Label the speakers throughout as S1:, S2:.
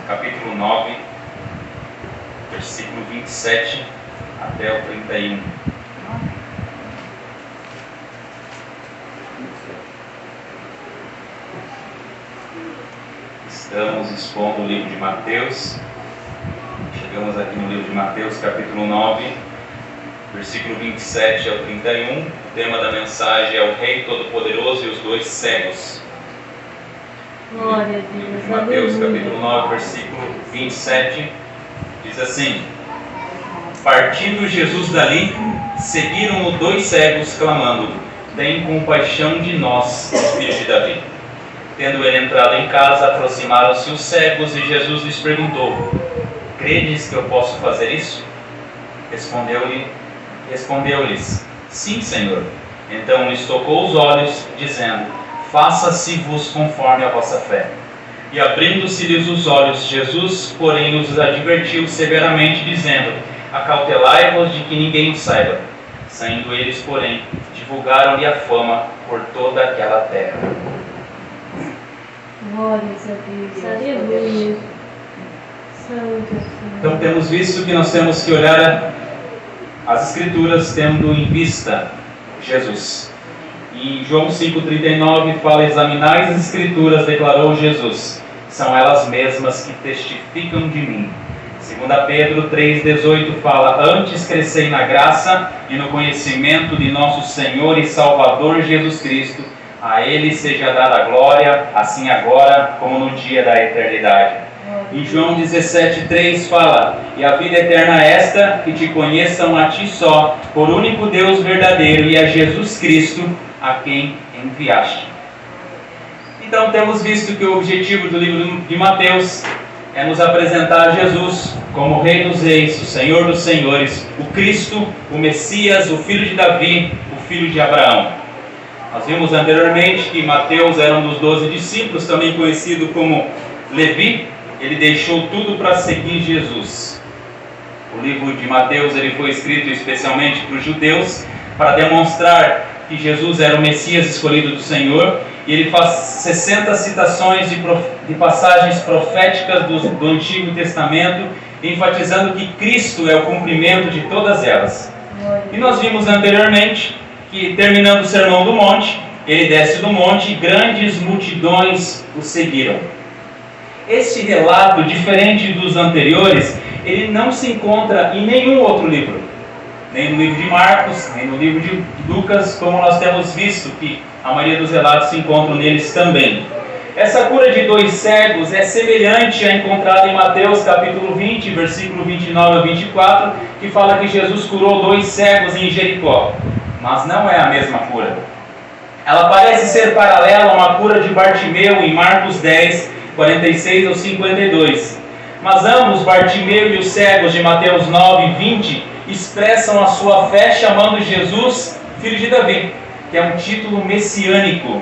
S1: capítulo 9, versículo 27 até o 31. Estamos expondo o livro de Mateus. Chegamos aqui no livro de Mateus, capítulo 9, versículo 27 ao 31. O tema da mensagem é o Rei Todo-Poderoso e os dois cegos.
S2: Glória a Deus.
S1: Mateus, capítulo 9, versículo 27, diz assim: Partindo Jesus dali, seguiram-o dois cegos, clamando: Tem compaixão de nós, filhos de Davi. Tendo ele entrado em casa, aproximaram-se os cegos e Jesus lhes perguntou: Credes que eu posso fazer isso? Respondeu-lhes: Sim, Senhor. Então lhes tocou os olhos, dizendo: Faça-se-vos conforme a vossa fé. E abrindo-se-lhes os olhos, Jesus, porém, os advertiu severamente, dizendo: Acautelai-vos de que ninguém o saiba. Saindo eles, porém, divulgaram-lhe a fama por toda aquela terra.
S2: Glórias a Deus. Aleluia. Santo Senhor.
S1: Então temos visto que nós temos que olhar as Escrituras tendo em vista Jesus. E em João 5,39 fala: Examinai as Escrituras, declarou Jesus, são elas mesmas que testificam de mim. 2 Pedro 3,18 fala: Antes crescei na graça e no conhecimento de nosso Senhor e Salvador Jesus Cristo. A Ele seja dada a glória, assim agora como no dia da eternidade. Em João 17,3 fala: E a vida eterna é esta, que te conheçam a ti só, por único Deus verdadeiro, e a Jesus Cristo, a quem enviaste. Então temos visto que o objetivo do livro de Mateus é nos apresentar Jesus como o Rei dos Reis, o Senhor dos Senhores, o Cristo, o Messias, o Filho de Davi, o Filho de Abraão. Nós vimos anteriormente que Mateus era um dos 12 discípulos, também conhecido como Levi. Ele deixou tudo para seguir Jesus. O livro de Mateus ele foi escrito especialmente para os judeus, para demonstrar que Jesus era o Messias escolhido do Senhor. E ele faz 60 citações de passagens proféticas do Antigo Testamento, enfatizando que Cristo é o cumprimento de todas elas. E nós vimos anteriormente que, terminando o Sermão do Monte, ele desce do monte e grandes multidões o seguiram. Este relato, diferente dos anteriores, ele não se encontra em nenhum outro livro. Nem no livro de Marcos, nem no livro de Lucas, como nós temos visto que a maioria dos relatos se encontram neles também. Essa cura de dois cegos é semelhante à encontrada em Mateus capítulo 20, versículo 29 a 24, que fala que Jesus curou dois cegos em Jericó. Mas não é a mesma cura. Ela parece ser paralela a uma cura de Bartimeu em Marcos 10, 46 ao 52. Mas ambos, Bartimeu e os cegos de Mateus 9, 20, expressam a sua fé chamando Jesus Filho de Davi, que é um título messiânico.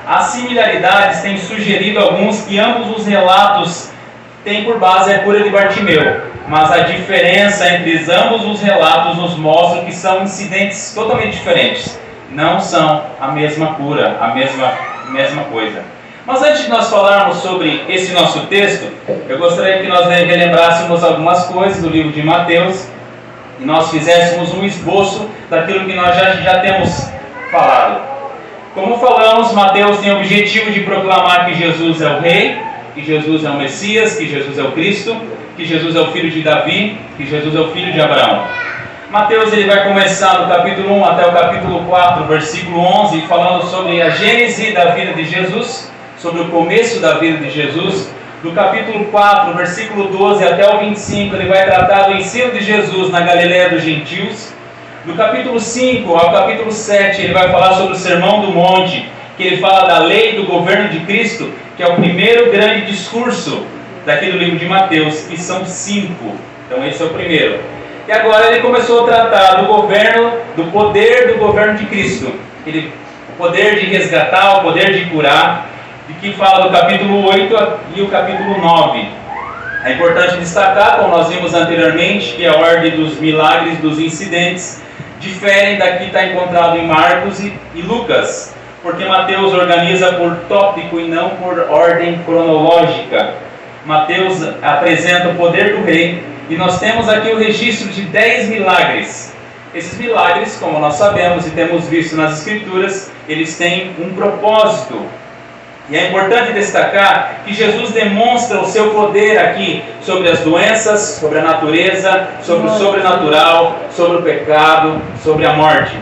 S1: As similaridades têm sugerido alguns que ambos os relatos têm por base a cura de Bartimeu, mas a diferença entre ambos os relatos nos mostra que são incidentes totalmente diferentes. Não são a mesma cura, a mesma coisa. Mas antes de nós falarmos sobre esse nosso texto, eu gostaria que nós relembrássemos algumas coisas do livro de Mateus e nós fizéssemos um esboço daquilo que nós já temos falado. Como falamos, Mateus tem o objetivo de proclamar que Jesus é o Rei, que Jesus é o Messias, que Jesus é o Cristo, que Jesus é o Filho de Davi, que Jesus é o Filho de Abraão. Mateus ele vai começar do capítulo 1 até o capítulo 4, versículo 11, falando sobre a gênese da vida de Jesus, sobre o começo da vida de Jesus. Do capítulo 4, versículo 12 até o 25, ele vai tratar do ensino de Jesus na Galileia dos Gentios. Do capítulo 5 ao capítulo 7, ele vai falar sobre o Sermão do Monte, que ele fala da lei do governo de Cristo, que é o primeiro grande discurso daquele livro de Mateus, que são 5. Então esse é o primeiro. E agora ele começou a tratar do governo, do poder do governo de Cristo. O poder de resgatar, o poder de curar, de que fala do capítulo 8 e o capítulo 9. É importante destacar, como nós vimos anteriormente, que a ordem dos milagres, dos incidentes, diferem da que está encontrado em Marcos e Lucas, porque Mateus organiza por tópico e não por ordem cronológica. Mateus apresenta o poder do rei e nós temos aqui o registro de 10 milagres. Esses milagres, como nós sabemos e temos visto nas Escrituras, eles têm um propósito. E é importante destacar que Jesus demonstra o seu poder aqui sobre as doenças, sobre a natureza, sobre o sobrenatural, sobre o pecado, sobre a morte.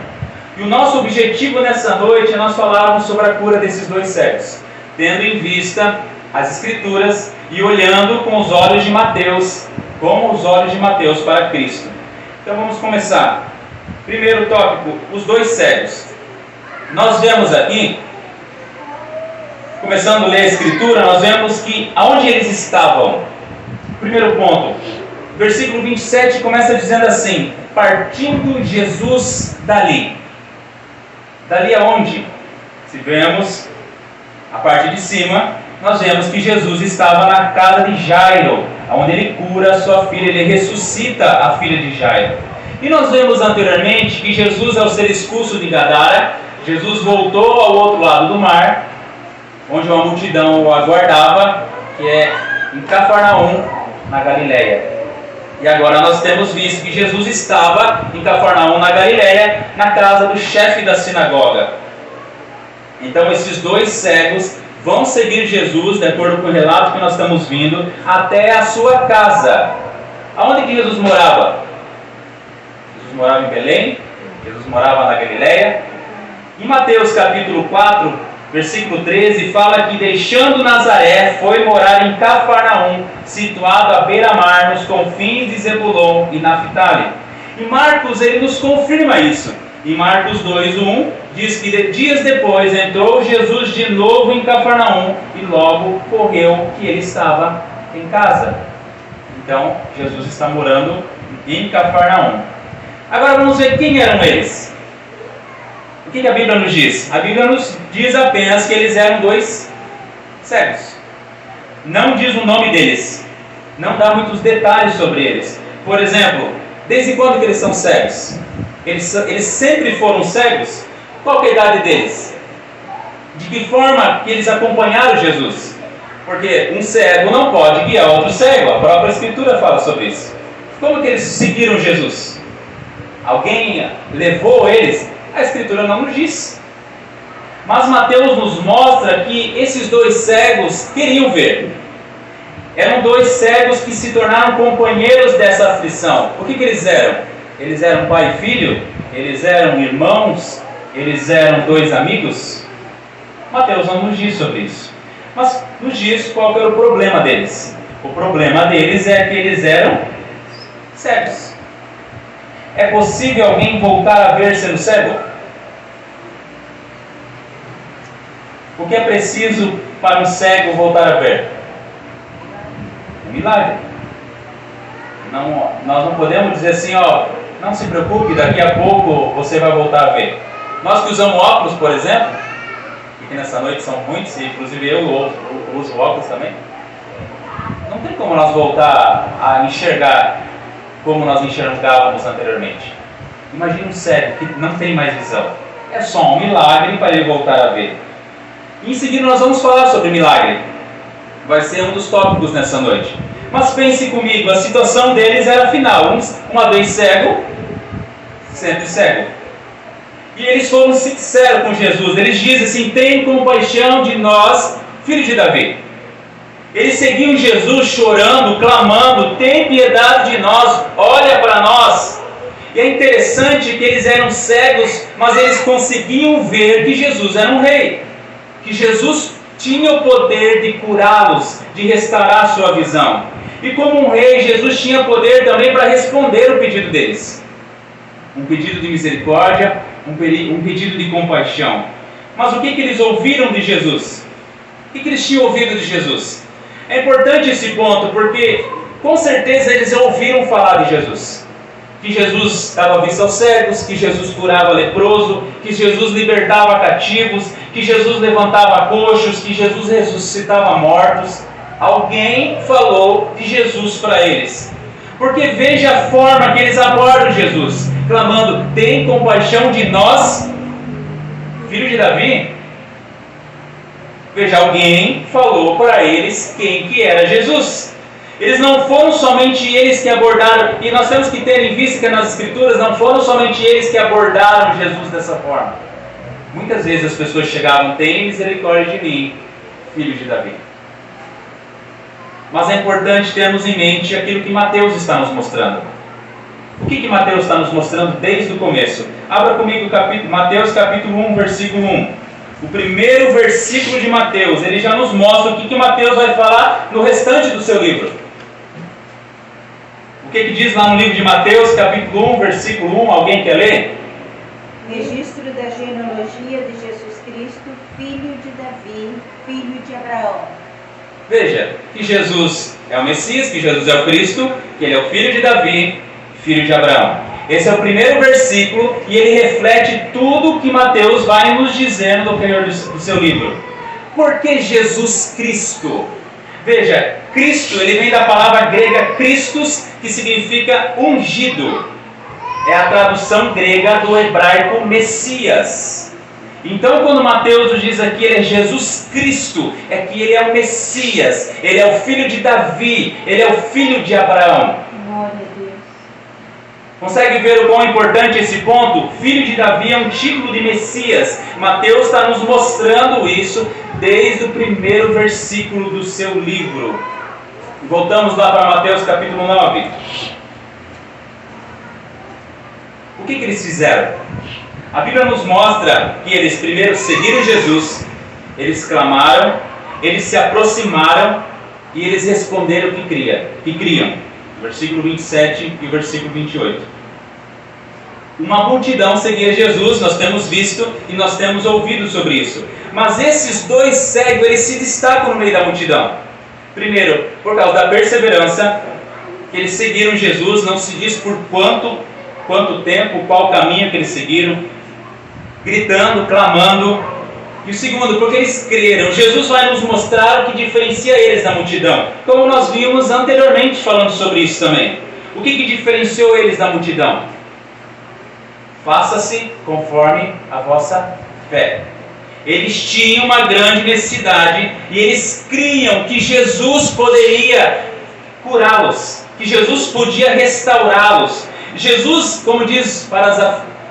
S1: E o nosso objetivo nessa noite é nós falarmos sobre a cura desses 2 cegos, tendo em vista as Escrituras e olhando com os olhos de Mateus, como os olhos de Mateus para Cristo. Então vamos começar. Primeiro tópico, os 2 cegos. Nós vemos aqui, começando a ler a Escritura, nós vemos que aonde eles estavam. Primeiro ponto, versículo 27 começa dizendo assim: partindo Jesus dali. Dali aonde? Se vemos a parte de cima, nós vemos que Jesus estava na casa de Jairo, onde ele cura a sua filha, ele ressuscita a filha de Jairo. E nós vemos anteriormente que Jesus, ao ser expulso de Gadara, Jesus voltou ao outro lado do mar, onde uma multidão o aguardava, que é em Cafarnaum, na Galileia. E agora nós temos visto que Jesus estava em Cafarnaum, na Galileia, na casa do chefe da sinagoga. Então esses 2 cegos vão seguir Jesus, de acordo com o relato que nós estamos vindo, até a sua casa. Aonde que Jesus morava? Jesus morava em Belém, Jesus morava na Galileia. Em Mateus capítulo 4, versículo 13, fala que deixando Nazaré, foi morar em Cafarnaum, situado à beira-mar, nos confins de Zebulon e Naftali. E Marcos, ele nos confirma isso. Em Marcos 2:1, diz que dias depois entrou Jesus de novo em Cafarnaum e logo correu que ele estava em casa. Então, Jesus está morando em Cafarnaum. Agora vamos ver quem eram eles. O que a Bíblia nos diz? A Bíblia nos diz apenas que eles eram 2 cegos. Não diz o nome deles. Não dá muitos detalhes sobre eles. Por exemplo, desde quando que eles são cegos? Eles sempre foram cegos? Qual que é a idade deles? De que forma que eles acompanharam Jesus? Porque um cego não pode guiar outro cego. A própria Escritura fala sobre isso. Como que eles seguiram Jesus? Alguém levou eles? A Escritura não nos diz. Mas Mateus nos mostra que esses 2 cegos queriam ver. Eram 2 cegos que se tornaram companheiros dessa aflição. O que eles eram? Eles eram pai e filho? Eles eram irmãos? Eles eram 2 amigos? Mateus não nos diz sobre isso. Mas nos diz qual era o problema deles. O problema deles é que eles eram cegos. É possível alguém voltar a ver sendo cego? O que é preciso para um cego voltar a ver? Um milagre. Nós não podemos dizer assim, não se preocupe, daqui a pouco você vai voltar a ver. Nós que usamos óculos, por exemplo, e que nessa noite são muitos, e inclusive eu uso óculos também, não tem como nós voltar a enxergar como nós enxergávamos anteriormente. Imagine um cego que não tem mais visão. É só um milagre para ele voltar a ver. E em seguida nós vamos falar sobre milagre. Vai ser um dos tópicos nessa noite. Mas pense comigo, a situação deles era a final. Uma vez cego, sempre cego. E eles foram sinceros com Jesus. Eles dizem assim: tem compaixão de nós, filhos de Davi. Eles seguiam Jesus chorando, clamando: tem piedade de nós, olha para nós. E é interessante que eles eram cegos, mas eles conseguiam ver que Jesus era um rei. Que Jesus tinha o poder de curá-los, de restaurar sua visão. E como um rei, Jesus tinha poder também para responder o pedido deles. Um pedido de misericórdia, um pedido de compaixão. Mas o que eles ouviram de Jesus? O que eles tinham ouvido de Jesus? É importante esse ponto, porque com certeza eles ouviram falar de Jesus. Que Jesus dava vista aos cegos, que Jesus curava leproso, que Jesus libertava cativos, que Jesus levantava coxos, que Jesus ressuscitava mortos. Alguém falou de Jesus para eles. Porque veja a forma que eles abordam Jesus, clamando: tem compaixão de nós, filho de Davi. Veja, alguém falou para eles quem que era Jesus. Eles não foram somente eles que abordaram, e nós temos que ter em vista que nas Escrituras não foram somente eles que abordaram Jesus dessa forma. Muitas vezes as pessoas chegavam: "Tenha misericórdia de mim, filho de Davi." Mas é importante termos em mente aquilo que Mateus está nos mostrando. O que Mateus está nos mostrando desde o começo? Abra comigo Mateus capítulo 1, versículo 1. O primeiro versículo de Mateus, ele já nos mostra o que Mateus vai falar no restante do seu livro. O que diz lá no livro de Mateus, capítulo 1, versículo 1? Alguém quer ler?
S3: Registro da genealogia de Jesus Cristo, filho de Davi, filho de Abraão.
S1: Veja, que Jesus é o Messias, que Jesus é o Cristo, que ele é o filho de Davi, filho de Abraão. Esse é o primeiro versículo e ele reflete tudo que Mateus vai nos dizendo no primeiro do seu livro. Por que Jesus Cristo? Veja, Cristo, ele vem da palavra grega Christos, que significa ungido. É a tradução grega do hebraico Messias. Então, quando Mateus nos diz aqui, ele é Jesus Cristo, é que ele é o Messias, ele é o filho de Davi, ele é o filho de Abraão.
S2: Glória a Deus.
S1: Consegue ver o quão importante esse ponto? Filho de Davi é um título de Messias. Mateus está nos mostrando isso desde o primeiro versículo do seu livro. Voltamos lá para Mateus capítulo 9. O que eles fizeram? A Bíblia nos mostra que eles primeiro seguiram Jesus, eles clamaram, eles se aproximaram e eles responderam o que criam. Versículo 27 e versículo 28. Uma multidão seguia Jesus, nós temos visto e nós temos ouvido sobre isso. Mas esses dois cegos, eles se destacam no meio da multidão. Primeiro, por causa da perseverança, que eles seguiram Jesus, não se diz por quanto tempo, qual caminho que eles seguiram, gritando, clamando. E o segundo, porque eles creram. Jesus vai nos mostrar o que diferencia eles da multidão, como nós vimos anteriormente falando sobre isso também. O que diferenciou eles da multidão? Faça-se conforme a vossa fé. Eles tinham uma grande necessidade e eles criam que Jesus poderia curá-los, que Jesus podia restaurá-los. Jesus, como diz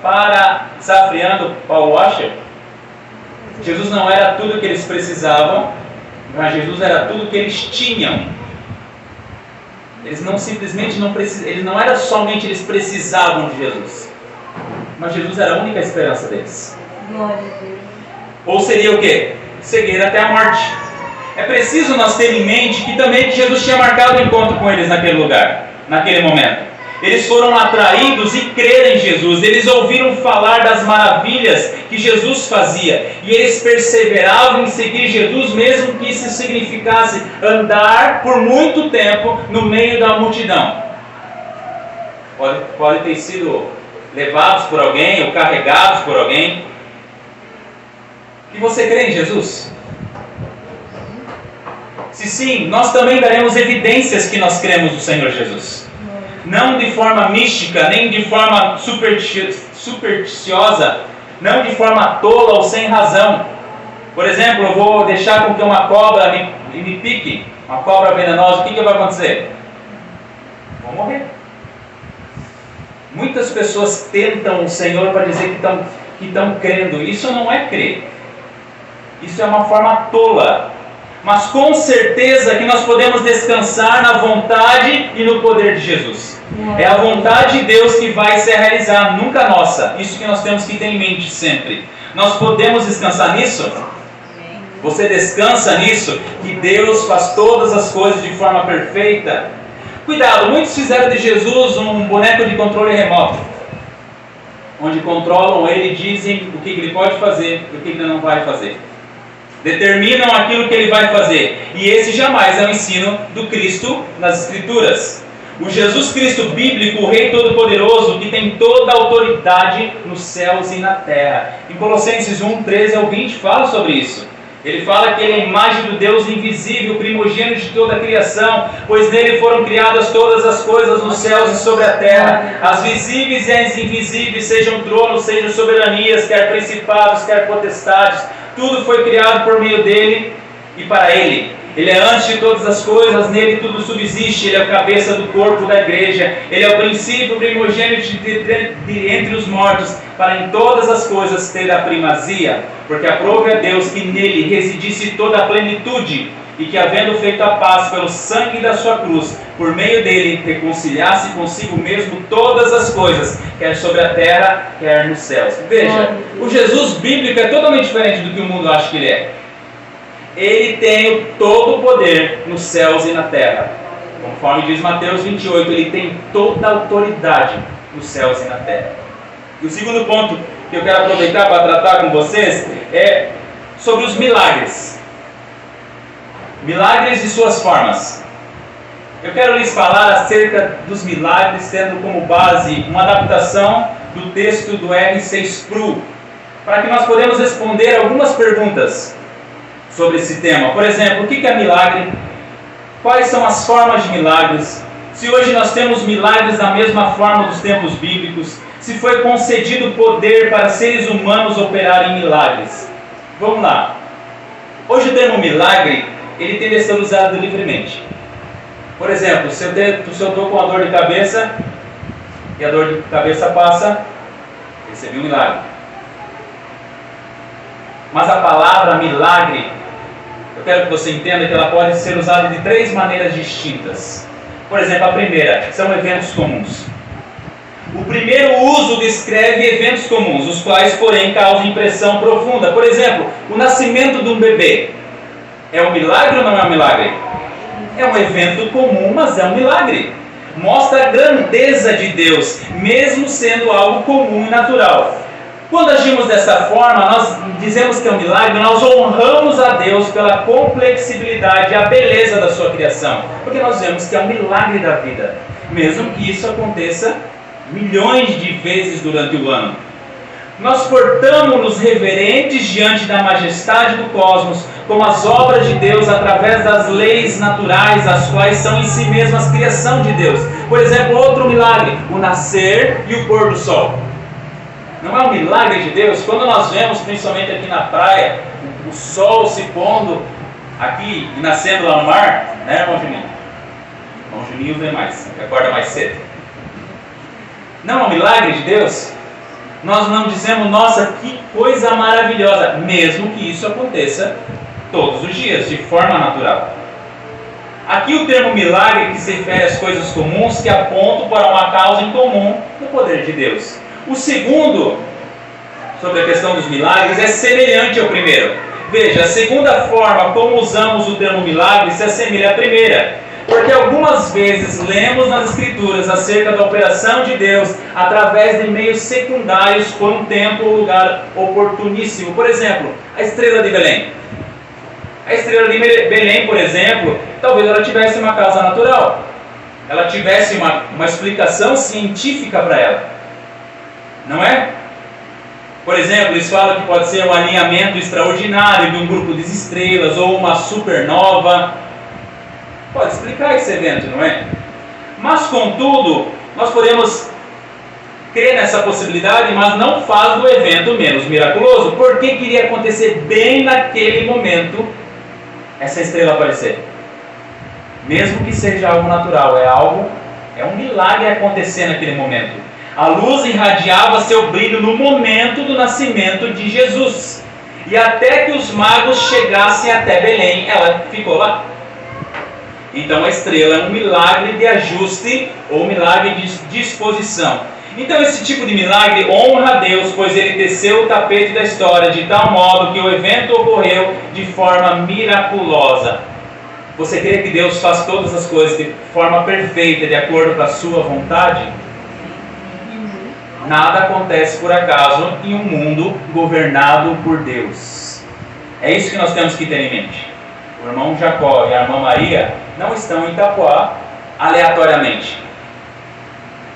S1: parafraseando Paul Washer, Jesus não era tudo o que eles precisavam, mas Jesus era tudo o que eles tinham. Eles não simplesmente não precisavam, eles não era somente eles precisavam de Jesus, mas Jesus era a única esperança deles.
S2: Glória a Deus.
S1: Ou seria o quê? Seguir até a morte. É preciso nós ter em mente que também Jesus tinha marcado o encontro com eles naquele lugar, naquele momento. Eles foram atraídos e creram em Jesus. Eles ouviram falar das maravilhas que Jesus fazia. E eles perseveravam em seguir Jesus, mesmo que isso significasse andar por muito tempo no meio da multidão. Pode ter sido levados por alguém ou carregados por alguém. E você crê em Jesus? Se sim, nós também daremos evidências que nós cremos no Senhor Jesus. Não de forma mística, nem de forma supersticiosa, não de forma tola ou sem razão. Por exemplo, eu vou deixar com que uma cobra me pique, uma cobra venenosa, o que vai acontecer? Vou morrer. Muitas pessoas tentam o Senhor para dizer que estão crendo. Isso não é crer. Isso é uma forma tola. Mas com certeza que nós podemos descansar na vontade e no poder de Jesus. É a vontade de Deus que vai se realizar, nunca a nossa. Isso que nós temos que ter em mente sempre. Nós podemos descansar nisso? Você descansa nisso? Que Deus faz todas as coisas de forma perfeita? Cuidado, muitos fizeram de Jesus um boneco de controle remoto, onde controlam ele e dizem o que ele pode fazer e o que ele não vai fazer. Determinam aquilo que ele vai fazer. E esse jamais é o ensino do Cristo nas Escrituras. O Jesus Cristo bíblico, o Rei Todo-Poderoso, que tem toda a autoridade nos céus e na terra. Em Colossenses 1, 13 ao 20 fala sobre isso. Ele fala que ele é a imagem do Deus invisível, primogênito de toda a criação, pois nele foram criadas todas as coisas nos céus e sobre a terra, as visíveis e as invisíveis, sejam tronos, sejam soberanias, quer principados, quer potestades. Tudo foi criado por meio dele e para ele. Ele é antes de todas as coisas, nele tudo subsiste. Ele é a cabeça do corpo da igreja. Ele é o princípio primogênito de entre os mortos, para em todas as coisas ter a primazia. Porque aprove a Deus que nele residisse toda a plenitude, e que, havendo feito a paz pelo sangue da sua cruz, por meio dele reconciliasse consigo mesmo todas as coisas, quer sobre a terra, quer nos céus. Veja, o Jesus bíblico é totalmente diferente do que o mundo acha que ele é. Ele tem todo o poder nos céus e na terra. Conforme diz Mateus 28, ele tem toda a autoridade nos céus e na terra. E o segundo ponto que eu quero aproveitar para tratar com vocês é sobre os milagres. Milagres e suas formas. Eu quero lhes falar acerca dos milagres, tendo como base uma adaptação do texto do R6 Pro, para que nós podemos responder algumas perguntas sobre esse tema. Por exemplo, o que é milagre? Quais são as formas de milagres? Se hoje nós temos milagres da mesma forma dos tempos bíblicos, se foi concedido poder para seres humanos operarem milagres. Vamos lá. Hoje o termo milagre, ele tende a ser usado livremente. Por exemplo, se eu estou com uma dor de cabeça e a dor de cabeça passa, recebi um milagre. Mas a palavra milagre, eu quero que você entenda que ela pode ser usada de 3 maneiras distintas. Por exemplo, a primeira, são eventos comuns. O primeiro uso descreve eventos comuns, os quais, porém, causam impressão profunda. Por exemplo, o nascimento de um bebê. É um milagre ou não é um milagre? É um evento comum, mas é um milagre. Mostra a grandeza de Deus, mesmo sendo algo comum e natural. Quando agimos dessa forma, nós dizemos que é um milagre, nós honramos a Deus pela complexibilidade e a beleza da sua criação. Porque nós vemos que é um milagre da vida, mesmo que isso aconteça milhões de vezes durante o ano. Nós portamos-nos reverentes diante da majestade do cosmos, como as obras de Deus através das leis naturais, as quais são em si mesmas criação de Deus. Por exemplo, outro milagre, o nascer e o pôr do sol. Não é um milagre de Deus? Quando nós vemos, principalmente aqui na praia, o sol se pondo aqui e nascendo lá no mar, né, irmão Juninho? Irmão Juninho vem mais, acorda mais cedo. Não é um milagre de Deus? Nós não dizemos, nossa, que coisa maravilhosa, mesmo que isso aconteça todos os dias, de forma natural. Aqui o termo milagre que se refere às coisas comuns que apontam para uma causa em comum do poder de Deus. O segundo, sobre a questão dos milagres, é semelhante ao primeiro. Veja, a segunda forma como usamos o termo milagre se assemelha à primeira. Porque algumas vezes lemos nas Escrituras acerca da operação de Deus através de meios secundários por um tempo ou lugar oportuníssimo. Por exemplo, a estrela de Belém. A estrela de Belém, por exemplo, talvez ela tivesse uma causa natural. Ela tivesse uma explicação científica para ela. Não é? Por exemplo, eles falam que pode ser um alinhamento extraordinário de um grupo de estrelas ou uma supernova. Pode explicar esse evento, não é? Mas, contudo, nós podemos crer nessa possibilidade, mas não faz do evento menos miraculoso. Porque queria acontecer bem naquele momento essa estrela aparecer. Mesmo que seja algo natural, é um milagre acontecer naquele momento. A luz irradiava seu brilho no momento do nascimento de Jesus. E até que os magos chegassem até Belém, ela ficou lá. Então a estrela é um milagre de ajuste ou milagre de disposição. Então esse tipo de milagre honra a Deus, pois ele teceu o tapete da história de tal modo que o evento ocorreu de forma miraculosa. Você crê que Deus faz todas as coisas de forma perfeita, de acordo com a sua vontade? Nada acontece por acaso em um mundo governado por Deus. É isso que nós temos que ter em mente. O irmão Jacó e a irmã Maria não estão em Itapuá aleatoriamente.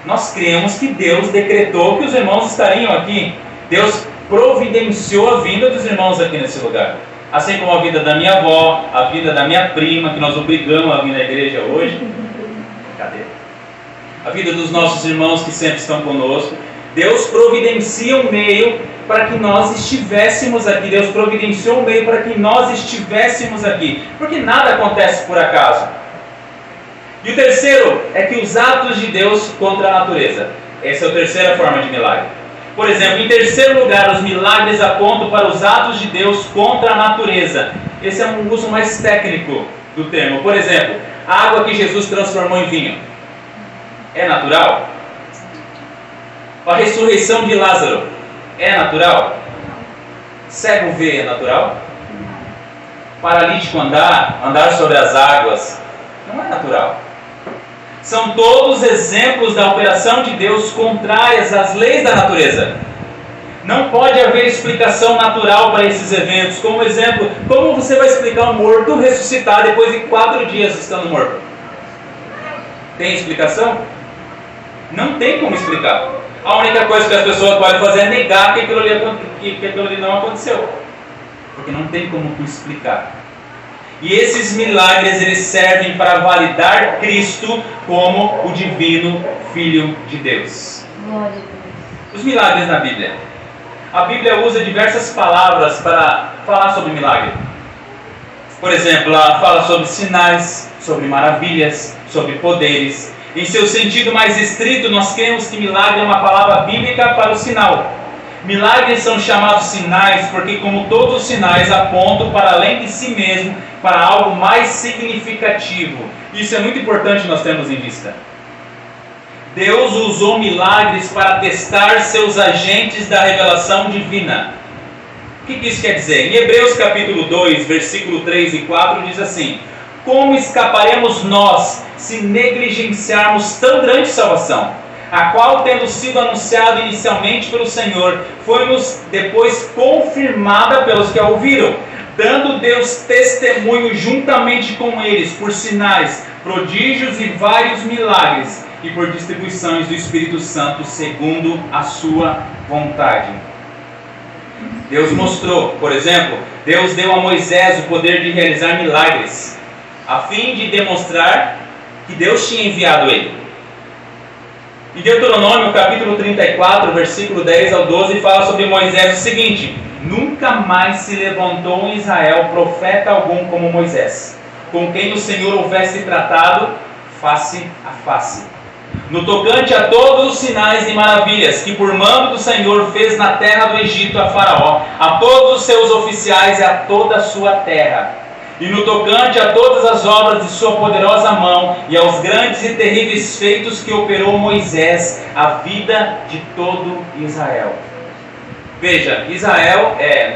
S1: Nós cremos que Deus decretou que os irmãos estariam aqui. Deus providenciou a vinda dos irmãos aqui nesse lugar. Assim como a vida da minha avó, a vida da minha prima, que nós obrigamos a vir na igreja hoje. Cadê? A vida dos nossos irmãos que sempre estão conosco. Deus providencia um meio para que nós estivéssemos aqui. Deus providenciou um meio para que nós estivéssemos aqui, porque nada acontece por acaso. E o terceiro é que os atos de Deus contra a natureza. Essa é a terceira forma de milagre. Por exemplo, em terceiro lugar, os milagres apontam para os atos de Deus contra a natureza. Esse é um uso mais técnico do termo. Por exemplo, a água que Jesus transformou em vinho é natural? A ressurreição de Lázaro é natural? Cego ver é natural? Paralítico andar sobre as águas, não é natural. São todos exemplos da operação de Deus contrárias às leis da natureza. Não pode haver explicação natural para esses eventos. Como exemplo, como você vai explicar um morto ressuscitar depois de 4 dias estando morto? Tem explicação? Não tem como explicar. A única coisa que as pessoas podem fazer é negar que aquilo ali não aconteceu. Porque não tem como tu explicar. E esses milagres, eles servem para validar Cristo como o divino Filho de Deus.
S2: Glória a Deus.
S1: Os milagres na Bíblia. A Bíblia usa diversas palavras para falar sobre milagre. Por exemplo, ela fala sobre sinais, sobre maravilhas, sobre poderes. Em seu sentido mais estrito, nós cremos que milagre é uma palavra bíblica para o sinal. Milagres são chamados sinais porque, como todos os sinais, apontam para além de si mesmo, para algo mais significativo. Isso é muito importante nós termos em vista. Deus usou milagres para testar seus agentes da revelação divina. O que isso quer dizer? Em Hebreus capítulo 2, versículo 3 e 4 diz assim: como escaparemos nós se negligenciarmos tão grande salvação, a qual, tendo sido anunciada inicialmente pelo Senhor, foi-nos depois confirmada pelos que a ouviram, dando Deus testemunho juntamente com eles, por sinais, prodígios e vários milagres, e por distribuições do Espírito Santo, segundo a sua vontade. Deus mostrou, por exemplo, Deus deu a Moisés o poder de realizar milagres, a fim de demonstrar que Deus tinha enviado ele. Em Deuteronômio capítulo 34, versículo 10 ao 12, fala sobre Moisés o seguinte: nunca mais se levantou em Israel profeta algum como Moisés, com quem o Senhor houvesse tratado face a face, no tocante a todos os sinais e maravilhas que por mando do Senhor fez na terra do Egito a Faraó, a todos os seus oficiais e a toda a sua terra, e no tocante a todas as obras de sua poderosa mão e aos grandes e terríveis feitos que operou Moisés, a vida de todo Israel. Veja,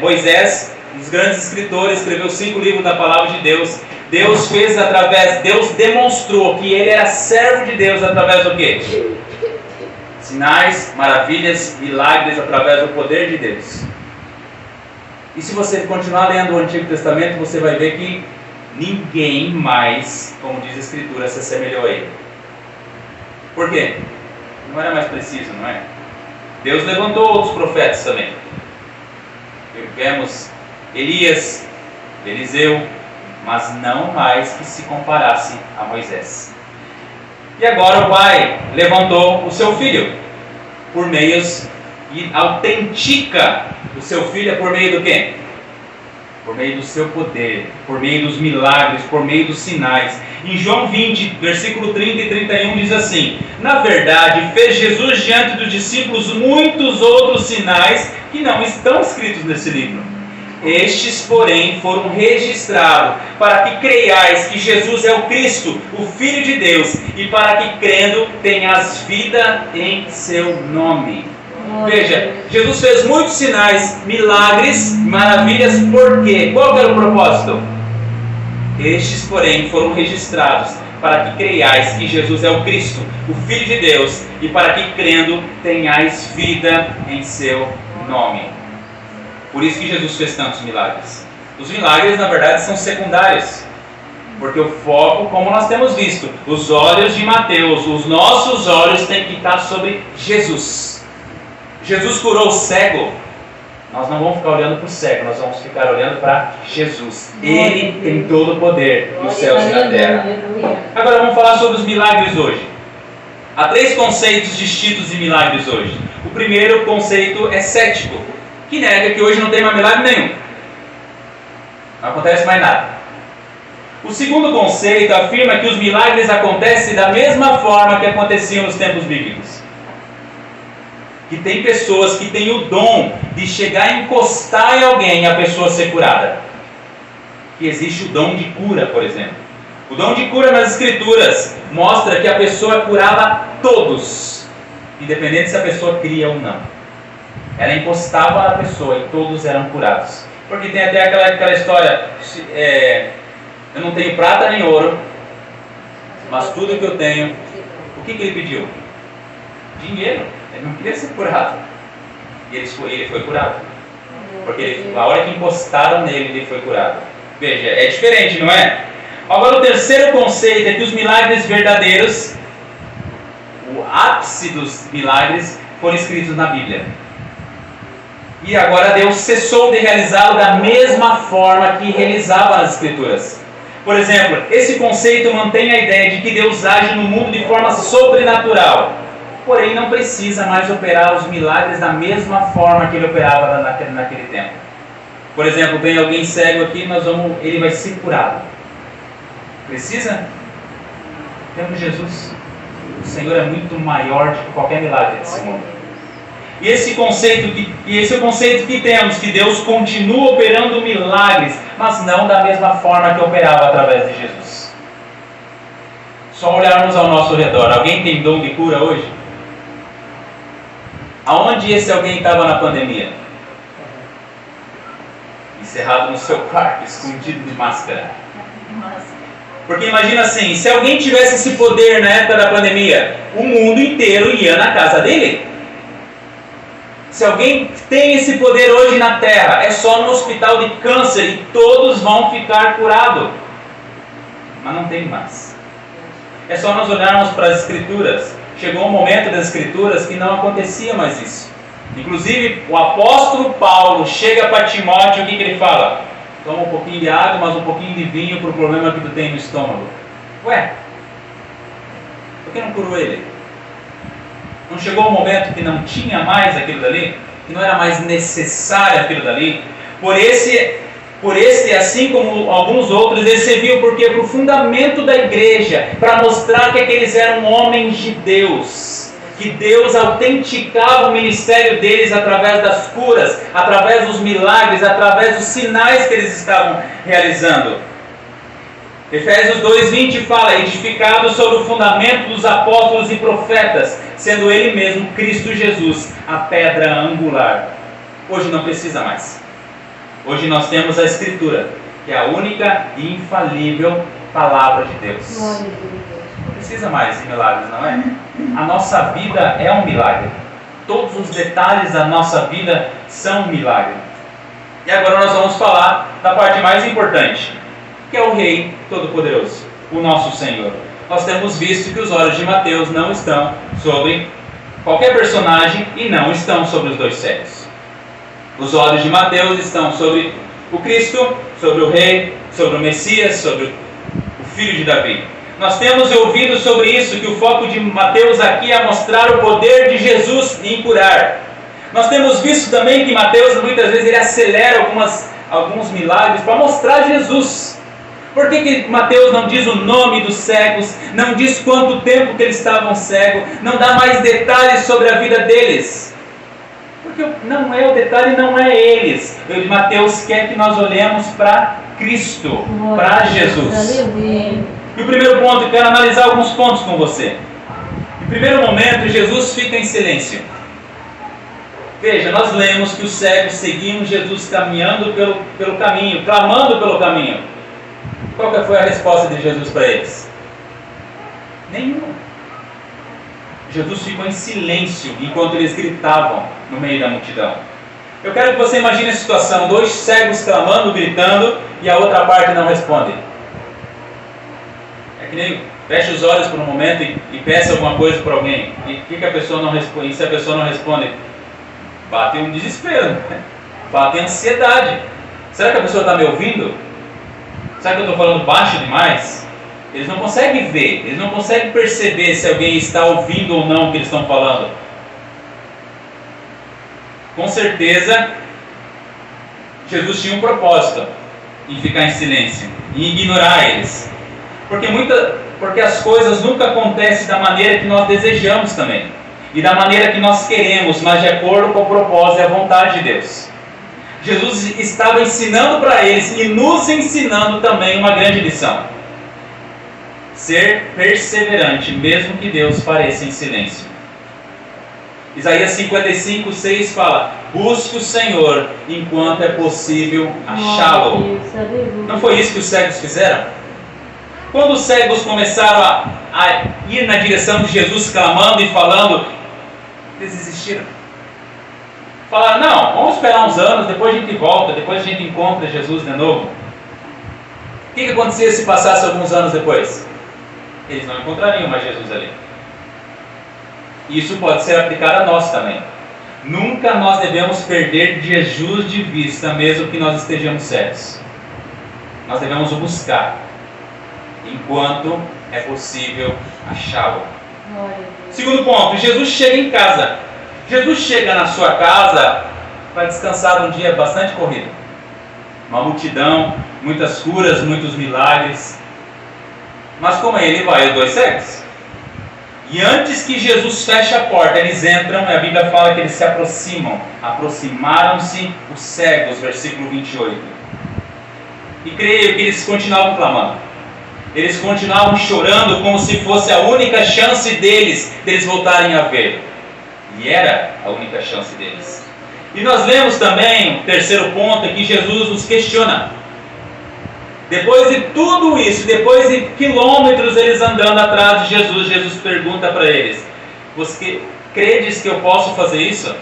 S1: Moisés, um dos grandes escritores, escreveu 5 livros da palavra de Deus. Deus demonstrou que ele era servo de Deus através do quê? Sinais, maravilhas, milagres através do poder de Deus. E se você continuar lendo o Antigo Testamento, você vai ver que ninguém mais, como diz a Escritura, se assemelhou a ele. Por quê? Não era mais preciso, não é? Deus levantou outros profetas também. Vemos Elias, Eliseu, mas não mais que se comparasse a Moisés. E agora o Pai levantou o seu Filho por meios e autentica o seu Filho por meio do quê? Por meio do seu poder, por meio dos milagres, por meio dos sinais. Em João 20, versículo 30 e 31 diz assim: na verdade, fez Jesus diante dos discípulos muitos outros sinais que não estão escritos nesse livro. Estes, porém, foram registrados para que creiais que Jesus é o Cristo, o Filho de Deus, e para que, crendo, tenhas vida em seu nome. Veja, Jesus fez muitos sinais, milagres, maravilhas, por quê? Qual era o propósito? Estes, porém, foram registrados para que creiais que Jesus é o Cristo, o Filho de Deus, e para que, crendo, tenhais vida em seu nome. Por isso que Jesus fez tantos milagres. Os milagres, na verdade, são secundários, porque o foco, como nós temos visto, os olhos de Mateus, os nossos olhos têm que estar sobre Jesus. Jesus curou o cego, nós não vamos ficar olhando para o cego, nós vamos ficar olhando para Jesus. Ele tem todo o poder nos céus e na terra. Agora vamos falar sobre os milagres hoje. Há 3 conceitos distintos de milagres hoje. O primeiro conceito é cético, que nega que hoje não tem mais milagre nenhum. Não acontece mais nada. O segundo conceito afirma que os milagres acontecem da mesma forma que aconteciam nos tempos bíblicos. Que tem pessoas que têm o dom de chegar a encostar em alguém e a pessoa ser curada. Que existe o dom de cura, por exemplo. O dom de cura nas Escrituras mostra que a pessoa curava todos, independente se a pessoa cria ou não. Ela encostava a pessoa e todos eram curados. Porque tem até aquela história, eu não tenho prata nem ouro, mas tudo que eu tenho, o que ele pediu? Dinheiro. Ele não queria ser curado. E ele foi curado. Porque a hora que encostaram nele, ele foi curado. Veja, é diferente, não é? Agora o terceiro conceito é que os milagres verdadeiros, o ápice dos milagres, foram escritos na Bíblia. E agora Deus cessou de realizá-lo da mesma forma que realizava nas Escrituras. Por exemplo, esse conceito mantém a ideia de que Deus age no mundo de forma sobrenatural. Porém, não precisa mais operar os milagres da mesma forma que ele operava naquele tempo. Por exemplo, vem alguém cego aqui, ele vai ser curado. Precisa? Temos Jesus. O Senhor é muito maior do que qualquer milagre desse mundo. E esse é o conceito que temos, que Deus continua operando milagres, mas não da mesma forma que operava através de Jesus. Só olharmos ao nosso redor. Alguém tem dom de cura hoje? Aonde esse alguém estava na pandemia? Encerrado no seu quarto, escondido de máscara. Porque imagina assim, se alguém tivesse esse poder na época da pandemia, o mundo inteiro ia na casa dele. Se alguém tem esse poder hoje na Terra, é só no hospital de câncer e todos vão ficar curados. Mas não tem mais. É só nós olharmos para as Escrituras. Chegou um momento das Escrituras que não acontecia mais isso. Inclusive, o apóstolo Paulo chega para Timóteo, o que ele fala? Toma um pouquinho de água, mas um pouquinho de vinho para o problema que tu tem no estômago. Ué, por que não curou ele? Não chegou um momento que não tinha mais aquilo dali? Que não era mais necessário aquilo dali? Por esse, assim como alguns outros, ele serviu porque para o fundamento da igreja, para mostrar que aqueles eram homens de Deus, que Deus autenticava o ministério deles através das curas, através dos milagres, através dos sinais que eles estavam realizando. Efésios 2:20 fala, edificado sobre o fundamento dos apóstolos e profetas, sendo ele mesmo, Cristo Jesus, a pedra angular. Hoje não precisa mais. Hoje nós temos a Escritura, que é a única e infalível palavra de Deus. Não precisa mais de milagres, não é? A nossa vida é um milagre. Todos os detalhes da nossa vida são um milagre. E agora nós vamos falar da parte mais importante, que é o Rei Todo-Poderoso, o nosso Senhor. Nós temos visto que os olhos de Mateus não estão sobre qualquer personagem e não estão sobre os dois cegos. Os olhos de Mateus estão sobre o Cristo, sobre o Rei, sobre o Messias, sobre o Filho de Davi. Nós temos ouvido sobre isso, que o foco de Mateus aqui é mostrar o poder de Jesus em curar. Nós temos visto também que Mateus muitas vezes ele acelera alguns milagres para mostrar Jesus. Por que Mateus não diz o nome dos cegos, não diz quanto tempo que eles estavam cegos, não dá mais detalhes sobre a vida deles? Porque não é o detalhe, não é eles. Mateus quer que nós olhemos para Cristo, para Jesus. E o primeiro ponto, eu quero analisar alguns pontos com você. Em primeiro momento, Jesus fica em silêncio. Veja, nós lemos que os cegos seguiam Jesus caminhando pelo caminho, clamando pelo caminho. Qual que foi a resposta de Jesus para eles? Nenhuma. Jesus ficou em silêncio enquanto eles gritavam no meio da multidão. Eu quero que você imagine a situação, dois cegos clamando, gritando, e a outra parte não responde. É que nem feche os olhos por um momento e peça alguma coisa para alguém. E o que a pessoa não responde? E se a pessoa não responde? Bate um desespero, bate ansiedade. Será que a pessoa está me ouvindo? Será que eu estou falando baixo demais? Eles não conseguem ver, eles não conseguem perceber se alguém está ouvindo ou não o que eles estão falando. Com certeza, Jesus tinha um propósito em ficar em silêncio, em ignorar eles. Porque as coisas nunca acontecem da maneira que nós desejamos também, e da maneira que nós queremos, mas de acordo com o propósito e a vontade de Deus. Jesus estava ensinando para eles e nos ensinando também uma grande lição: ser perseverante, mesmo que Deus pareça em silêncio. Isaías 55:6 fala: busque o Senhor enquanto é possível achá-lo. Não foi isso que os cegos fizeram? Quando os cegos começaram a ir na direção de Jesus, clamando e falando, eles desistiram. Falaram: não, vamos esperar uns anos, depois a gente volta, depois a gente encontra Jesus de novo. O que acontecia se passasse alguns anos depois? Eles não encontrariam mais Jesus ali. Isso pode ser aplicado a nós também. Nunca nós devemos perder Jesus de vista, mesmo que nós estejamos cegos. Nós devemos o buscar enquanto é possível achá-lo. Segundo ponto, Jesus chega em casa. Jesus chega na sua casa para descansar um dia bastante corrido. Uma multidão, muitas curas, muitos milagres. Mas como ele vai, os dois cegos? E antes que Jesus feche a porta, eles entram, e a Bíblia fala que eles se aproximam. Aproximaram-se os cegos, versículo 28. E creio que eles continuavam clamando. Eles continuavam chorando como se fosse a única chance deles voltarem a ver. E era a única chance deles. E nós lemos também, o terceiro ponto, que Jesus nos questiona. Depois de tudo isso, depois de quilômetros eles andando atrás de Jesus, Jesus pergunta para eles: você credes que eu posso fazer isso?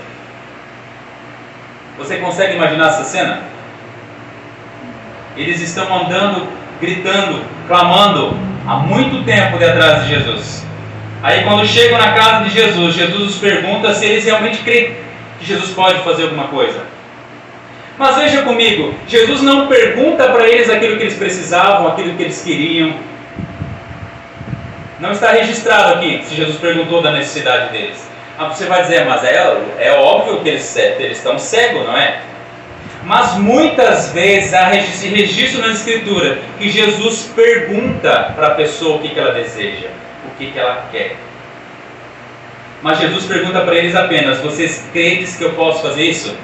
S1: Você consegue imaginar essa cena? Eles estão andando, gritando, clamando há muito tempo de atrás de Jesus. Aí quando chegam na casa de Jesus, Jesus os pergunta se eles realmente creem que Jesus pode fazer alguma coisa. Mas veja comigo, Jesus não pergunta para eles aquilo que eles precisavam, aquilo que eles queriam. Não está registrado aqui se Jesus perguntou da necessidade deles. Você vai dizer: mas é óbvio que eles estão cegos, não é? Mas muitas vezes há esse registro na Escritura que Jesus pergunta para a pessoa o que ela deseja, o que ela quer. Mas Jesus pergunta para eles apenas: vocês creem que eu posso fazer isso?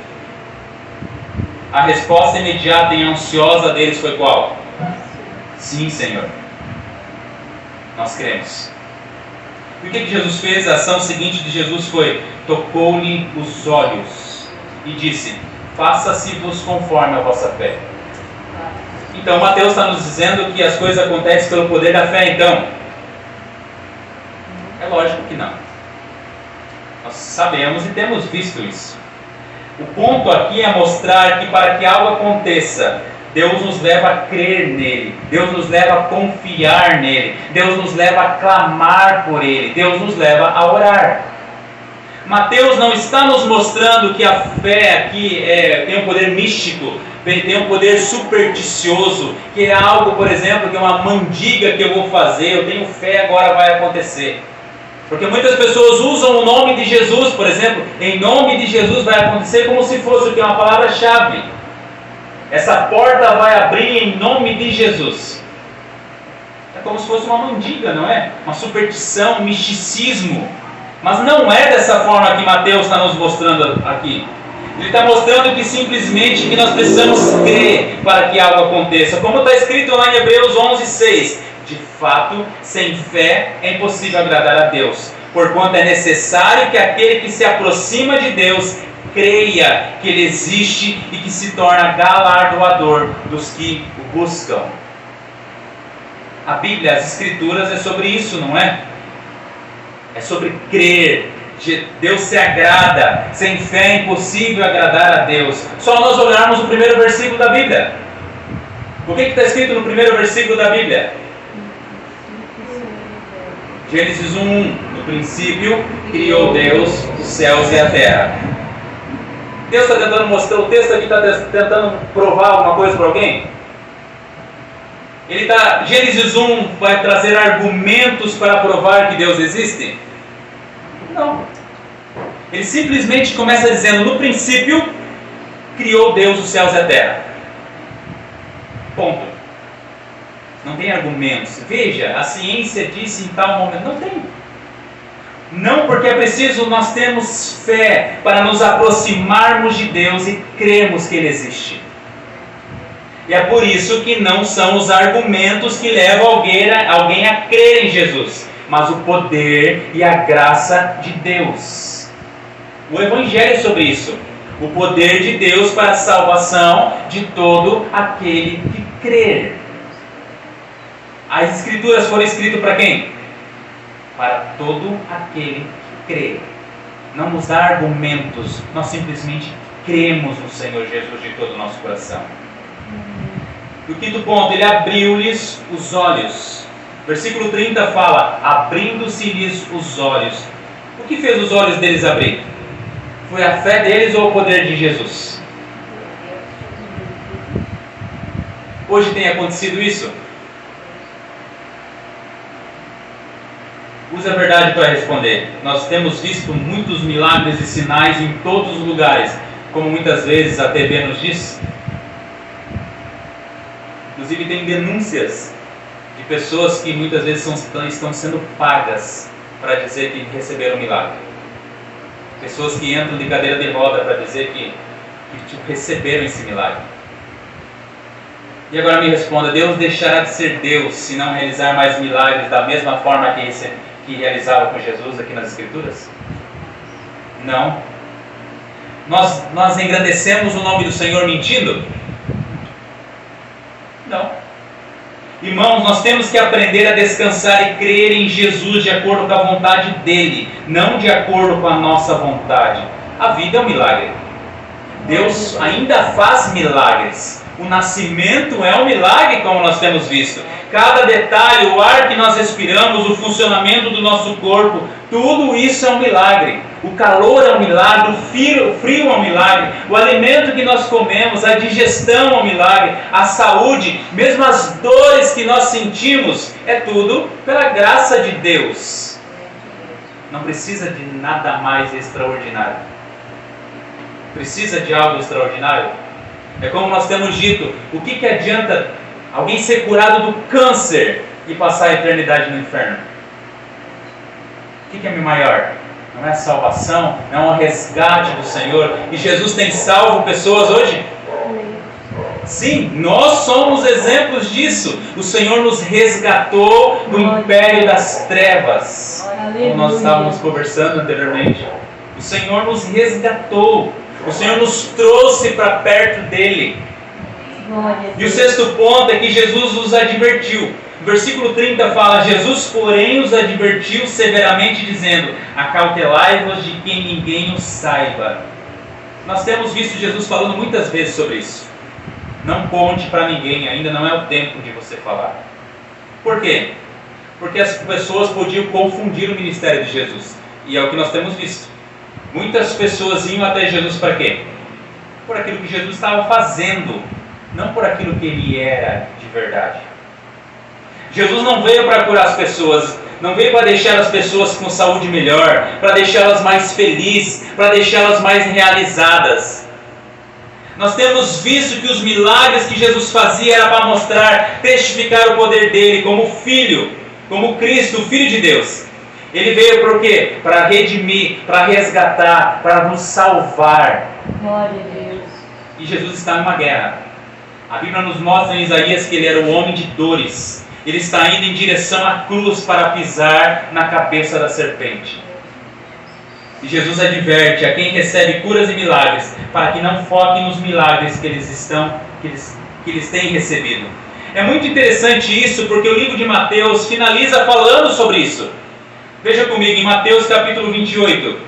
S1: A resposta imediata e ansiosa deles foi qual? Sim, Senhor. Nós cremos. E o que Jesus fez? A ação seguinte de Jesus foi: tocou-lhe os olhos e disse: faça-se-vos conforme a vossa fé. Então Mateus está nos dizendo que as coisas acontecem pelo poder da fé. Então é lógico que não. Nós sabemos e temos visto isso. O ponto aqui é mostrar que para que algo aconteça, Deus nos leva a crer nele, Deus nos leva a confiar nele, Deus nos leva a clamar por ele, Deus nos leva a orar. Mateus não está nos mostrando que a fé aqui tem um poder místico, tem um poder supersticioso, que é algo, por exemplo, que é uma mandiga que eu vou fazer, eu tenho fé, agora vai acontecer. Porque muitas pessoas usam o nome de Jesus, por exemplo, em nome de Jesus vai acontecer, como se fosse o que é uma palavra-chave. Essa porta vai abrir em nome de Jesus. É como se fosse uma mandiga, não é? Uma superstição, um misticismo. Mas não é dessa forma que Mateus está nos mostrando aqui. Ele está mostrando que simplesmente que nós precisamos crer para que algo aconteça. Como está escrito lá em Hebreus 11:6. De fato, sem fé é impossível agradar a Deus, porquanto é necessário que aquele que se aproxima de Deus creia que Ele existe e que se torna galardoador dos que o buscam. A Bíblia, as Escrituras é sobre isso, não é? É sobre crer. Deus se agrada. Sem fé é impossível agradar a Deus. Só nós olharmos o primeiro versículo da Bíblia. O que está escrito no primeiro versículo da Bíblia? Gênesis 1:1. No princípio criou Deus os céus e a terra. Deus está tentando mostrar, o texto aqui está tentando provar alguma coisa para alguém? Gênesis 1 vai trazer argumentos para provar que Deus existe? Não. Ele simplesmente começa dizendo: no princípio criou Deus os céus e a terra. Ponto. Não tem argumentos. Veja, a ciência disse em tal momento. Não tem. Não, porque é preciso nós termos fé para nos aproximarmos de Deus e cremos que Ele existe. E é por isso que não são os argumentos que levam alguém a crer em Jesus, mas o poder e a graça de Deus. O Evangelho é sobre isso. O poder de Deus para a salvação de todo aquele que crer. As Escrituras foram escritas para quem? Para todo aquele que crê. Não nos dá argumentos, nós simplesmente cremos no Senhor Jesus de todo o nosso coração. E o quinto ponto, Ele abriu-lhes os olhos. Versículo 30 fala, abrindo-se-lhes os olhos. O que fez os olhos deles abrir? Foi a fé deles ou o poder de Jesus? Hoje tem acontecido isso? Use a verdade para responder. Nós temos visto muitos milagres e sinais em todos os lugares, como muitas vezes a TV nos diz. Inclusive tem denúncias de pessoas que muitas vezes estão sendo pagas para dizer que receberam um milagre. Pessoas que entram de cadeira de roda para dizer que receberam esse milagre. E agora me responda, Deus deixará de ser Deus se não realizar mais milagres da mesma forma que realizava com Jesus aqui nas Escrituras? Não. Nós engrandecemos o nome do Senhor mentindo? Não. Irmãos, nós temos que aprender a descansar e crer em Jesus de acordo com a vontade dEle, não de acordo com a nossa vontade. A vida é um milagre. Deus ainda faz milagres. O nascimento é um milagre, como nós temos visto. Cada detalhe, o ar que nós respiramos, o funcionamento do nosso corpo, tudo isso é um milagre. O calor é um milagre, o frio é um milagre, o alimento que nós comemos, a digestão é um milagre, a saúde, mesmo as dores que nós sentimos, é tudo pela graça de Deus. Não precisa de nada mais extraordinário. Precisa de algo extraordinário? É como nós temos dito, o que adianta alguém ser curado do câncer e passar a eternidade no inferno? O que é maior? Não é a salvação, não é o resgate do Senhor. E Jesus tem salvo pessoas hoje? Sim, nós somos exemplos disso. O Senhor nos resgatou do império das trevas, como nós estávamos conversando anteriormente. O Senhor nos resgatou. O Senhor nos trouxe para perto dEle. E o sexto ponto é que Jesus os advertiu. Versículo 30 fala, Jesus porém os advertiu severamente dizendo, acautelai-vos de quem ninguém o saiba. Nós temos visto Jesus falando muitas vezes sobre isso. Não conte para ninguém, ainda não é o tempo de você falar. Por quê? Porque as pessoas podiam confundir o ministério de Jesus. E é o que nós temos visto. Muitas pessoas iam até Jesus para quê? Por aquilo que Jesus estava fazendo, não por aquilo que Ele era de verdade. Jesus não veio para curar as pessoas, não veio para deixar as pessoas com saúde melhor, para deixá-las mais felizes, para deixá-las mais realizadas. Nós temos visto que os milagres que Jesus fazia era para mostrar, testificar o poder dEle como Filho, como Cristo, o Filho de Deus. Ele veio para o quê? Para redimir, para resgatar, para nos salvar.
S2: Glória a Deus.
S1: E Jesus está numa guerra. A Bíblia nos mostra em Isaías que ele era o homem de dores. Ele está indo em direção à cruz para pisar na cabeça da serpente. E Jesus adverte a quem recebe curas e milagres, para que não foquem nos milagres que eles têm recebido. É muito interessante isso, porque o livro de Mateus finaliza falando sobre isso. Veja comigo em Mateus capítulo 28.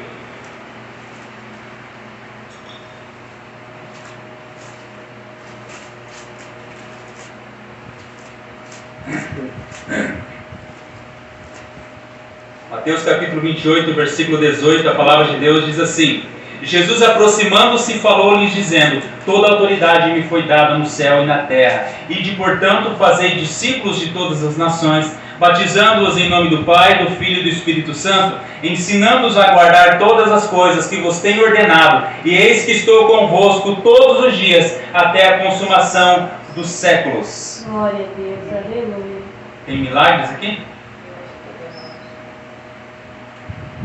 S1: Mateus capítulo 28, versículo 18, a palavra de Deus diz assim: Jesus aproximando-se falou-lhes dizendo, toda autoridade me foi dada no céu e na terra, ide portanto fazei discípulos de todas as nações, batizando-os em nome do Pai, do Filho e do Espírito Santo, ensinando-os a guardar todas as coisas que vos tenho ordenado, e eis que estou convosco todos os dias, até a consumação dos séculos.
S2: Glória a Deus, aleluia.
S1: Tem milagres aqui?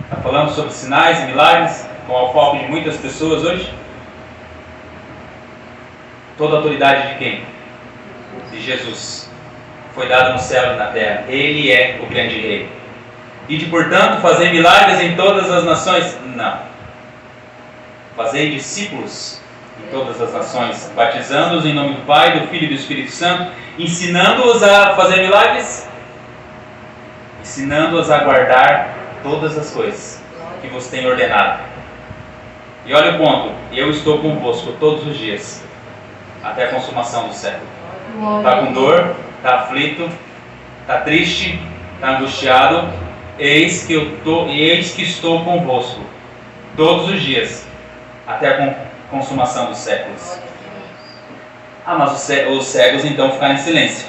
S1: Está falando sobre sinais e milagres, com o foco de muitas pessoas hoje? Toda a autoridade de quem? De Jesus. Foi dada no céu e na terra. Ele é o grande rei. E de, portanto, fazer milagres em todas as nações? Não. Fazer discípulos em todas as nações, batizando-os em nome do Pai, do Filho e do Espírito Santo, ensinando-os a fazer milagres, ensinando-os a guardar todas as coisas que vos tenho ordenado. E olha o ponto: eu estou convosco todos os dias, até a consumação do século. Está com dor, está aflito, está triste, está angustiado, eis que estou convosco todos os dias, até a consumação dos séculos. Ah, mas os cegos então ficaram em silêncio.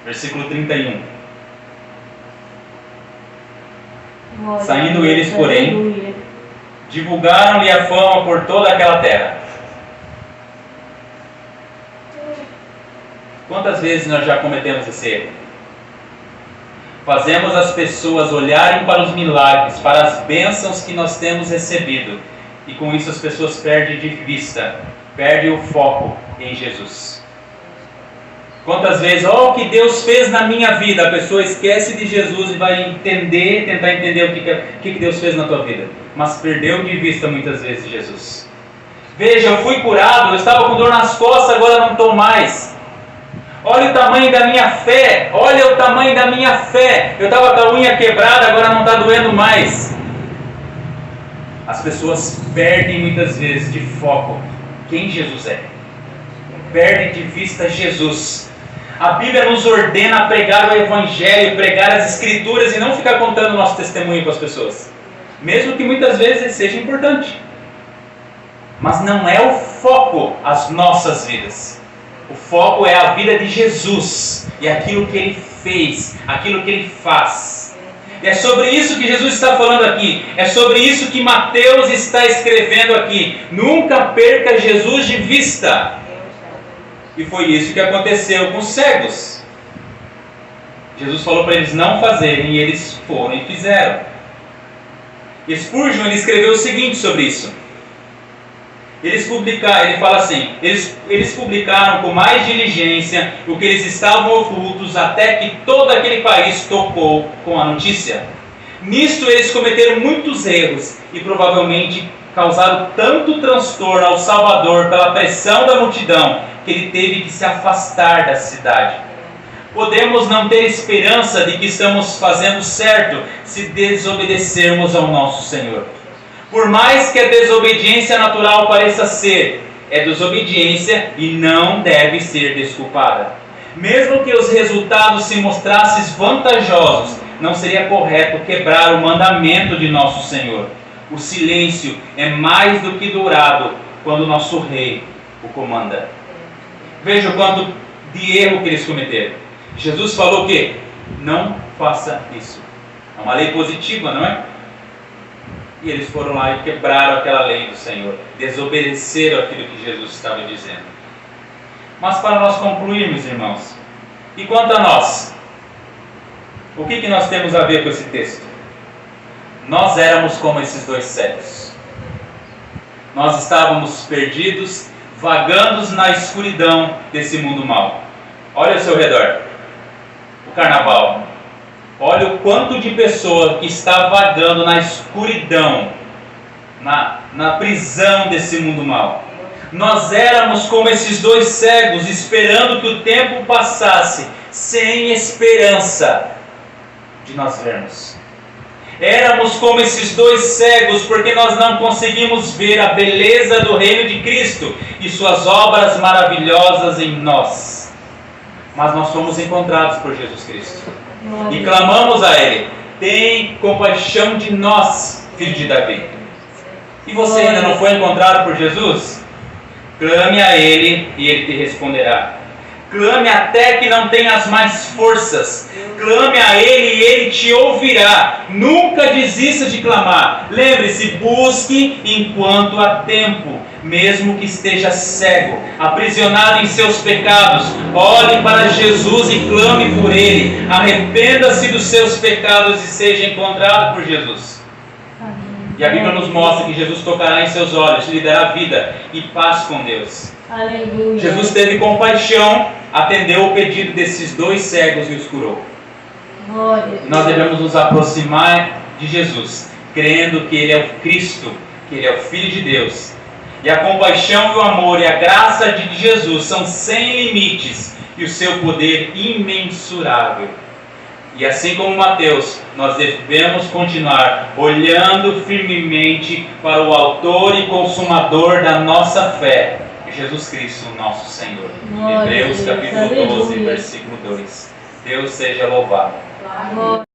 S1: Versículo 31.
S2: Glória
S1: Saindo
S2: a Deus,
S1: eles, porém,
S2: aleluia.
S1: divulgaram-lhe a fama por toda aquela terra. Quantas vezes nós já cometemos esse erro? Fazemos as pessoas olharem para os milagres, para as bênçãos que nós temos recebido, e com isso as pessoas perdem de vista, perdem o foco em Jesus. Quantas vezes, o que Deus fez na minha vida, a pessoa esquece de Jesus e vai tentar entender o que Deus fez na tua vida, mas perdeu de vista muitas vezes Jesus. Veja, eu fui curado, eu estava com dor nas costas, agora não estou mais. Olha o tamanho da minha fé, olha o tamanho da minha fé. Eu estava com a unha quebrada, agora não está doendo mais. As pessoas perdem muitas vezes de foco quem Jesus é. Perdem de vista Jesus. A Bíblia nos ordena a pregar o Evangelho, pregar as Escrituras e não ficar contando nosso testemunho para as pessoas. Mesmo que muitas vezes seja importante. Mas não é o foco as nossas vidas. O foco é a vida de Jesus e aquilo que Ele fez, aquilo que Ele faz. E é sobre isso que Jesus está falando aqui. É sobre isso que Mateus está escrevendo aqui. Nunca perca Jesus de vista. E foi isso que aconteceu com os cegos. Jesus falou para eles não fazerem e eles foram e fizeram. Spurgeon, ele escreveu o seguinte sobre isso. Ele fala assim: eles publicaram com mais diligência o que eles estavam ocultos até que todo aquele país tocou com a notícia. Nisto eles cometeram muitos erros e provavelmente causaram tanto transtorno ao Salvador pela pressão da multidão que ele teve que se afastar da cidade. Podemos não ter esperança de que estamos fazendo certo se desobedecermos ao nosso Senhor. Por mais que a desobediência natural pareça ser, é desobediência e não deve ser desculpada. Mesmo que os resultados se mostrassem vantajosos, não seria correto quebrar o mandamento de nosso Senhor. O silêncio é mais do que dourado quando nosso Rei o comanda. Veja o quanto de erro que eles cometeram. Jesus falou que não faça isso. É uma lei positiva, não é? E eles foram lá e quebraram aquela lei do Senhor, desobedeceram aquilo que Jesus estava dizendo. Mas para nós concluirmos, irmãos, e quanto a nós, o que nós temos a ver com esse texto? Nós éramos como esses dois cegos. Nós estávamos perdidos, vagando na escuridão desse mundo mau. Olha ao seu redor, o carnaval. Olha o quanto de pessoa que está vagando na escuridão, na prisão desse mundo mau. Nós éramos como esses dois cegos, esperando que o tempo passasse, sem esperança de nós vermos. Éramos como esses dois cegos, porque nós não conseguimos ver a beleza do reino de Cristo e suas obras maravilhosas em nós. Mas nós fomos encontrados por Jesus Cristo. E clamamos a Ele: tem compaixão de nós, filho de Davi. E você ainda não foi encontrado por Jesus? Clame a Ele e Ele te responderá. Clame até que não tenhas mais forças. Clame a Ele e Ele te ouvirá. Nunca desista de clamar. Lembre-se, busque enquanto há tempo, mesmo que esteja cego, aprisionado em seus pecados. Olhe para Jesus e clame por Ele. Arrependa-se dos seus pecados e seja encontrado por Jesus. E a Bíblia nos mostra que Jesus tocará em seus olhos, lhe dará vida e paz com Deus.
S2: Aleluia.
S1: Jesus teve compaixão, atendeu o pedido desses 2 cegos e os curou.
S2: Glória a Deus.
S1: Nós devemos nos aproximar de Jesus, crendo que Ele é o Cristo, que Ele é o Filho de Deus. E a compaixão e o amor e a graça de Jesus são sem limites e o seu poder imensurável. E assim como Mateus, nós devemos continuar olhando firmemente para o autor e consumador da nossa fé, Jesus Cristo, nosso Senhor.
S2: Glória a
S1: Hebreus
S2: Deus.
S1: capítulo 12,
S2: Aleluia.
S1: versículo 2. Deus seja louvado.
S2: Glória.